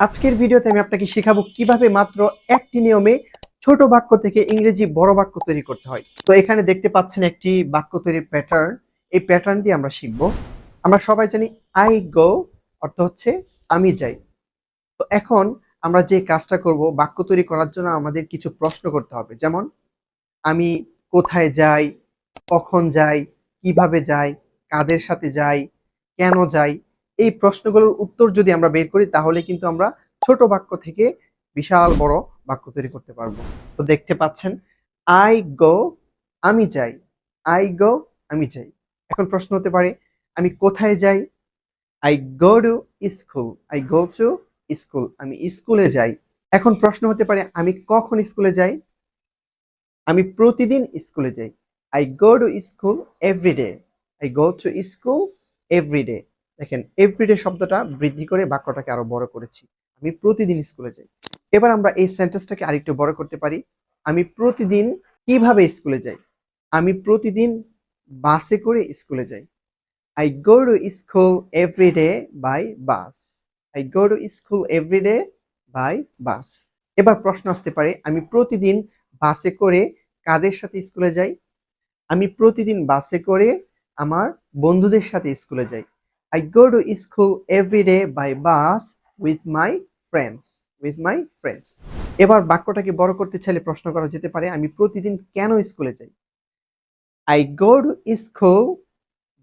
আজকের ভিডিওতে আমি আপনাকে শেখাবো কিভাবে মাত্র একটি নিয়মে ছোট বাক্য থেকে ইংরেজি বড় বাক্য তৈরি করতে হয়। তো এখানে দেখতে পাচ্ছেন একটি বাক্য তৈরির প্যাটার্ন। এই প্যাটার্ন দিয়ে আমরা শিখব। আমরা সবাই জানি আই গো অর্থ হচ্ছে আমি যাই। তো এখন আমরা যে কাজটা করব বাক্য তৈরি করার জন্য আমাদের কিছু প্রশ্ন করতে হবে। যেমন আমি কোথায় যাই, কখন যাই, কিভাবে যাই, কাদের সাথে যাই, কেন যাই, এই প্রশ্নগুলোর উত্তর যদি আমরা বের করি তাহলে কিন্তু আমরা ছোট বাক্য থেকে বিশাল বড় বাক্য তৈরি করতে পারবো। তো দেখতে পাচ্ছেন আই গো আমি যাই, আই গো আমি যাই। এখন প্রশ্ন হতে পারে আমি কোথায় যাই? I go to school, I go to school, আমি স্কুলে যাই। এখন প্রশ্ন হতে পারে আমি কখন স্কুলে যাই? আমি প্রতিদিন স্কুলে যাই। I go to school every day, I go to school every day. দেখেন এভরিডে শব্দটা বৃদ্ধি করে বাক্যটাকে আরো বড় করেছি। আমি প্রতিদিন স্কুলে যাই। এবার আমরা এই সেন্টেন্সটাকে আরেকটু বড় করতে পারি। আমি প্রতিদিন কিভাবে স্কুলে যাই? আমি প্রতিদিন বাসে করে স্কুলে যাই। I go to school every day by bus, I go to school every day by bus. এবার প্রশ্ন আসতে পারে আমি প্রতিদিন বাসে করে কাদের সাথে স্কুলে যাই? আমি প্রতিদিন বাসে করে আমার বন্ধুদের সাথে স্কুলে যাই। I go to school every day by bus with my friends, with my friends. এবার বাক্যটাকে বড় করতে চাইলে প্রশ্ন করা যেতে পারে আমি প্রতিদিন কেন স্কুলে যাই? I go to school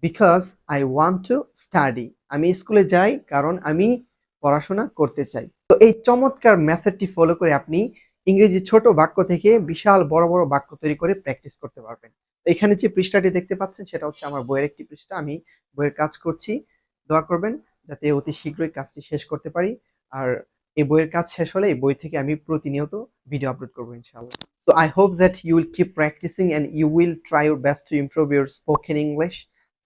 because I want to study, আমি স্কুলে যাই কারণ আমি পড়াশোনা করতে চাই। তো এই চমৎকার মেথডটি ফলো করে আপনি ইংরেজি ছোট বাক্য থেকে বিশাল বড় বড় বাক্য তৈরি করে প্র্যাকটিস করতে পারবেন। তো এখানে যে পৃষ্ঠাটি দেখতে পাচ্ছেন সেটা হচ্ছে আমার বইয়ের একটি পৃষ্ঠা। আমি বইয়ের কাজ করছি। দোয়া করবেন যাতে অতি শীঘ্রই কাজটি শেষ করতে পারি। আর এই বইয়ের কাজ শেষ হলে এই বই থেকে আমি প্রতিনিয়ত ভিডিও আপলোড করবো ইনশাআল্লাহ। So I hope that you will keep practicing and you will try your best to improve your spoken English.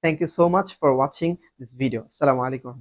Thank you so much for watching this video. Assalamu alaikum.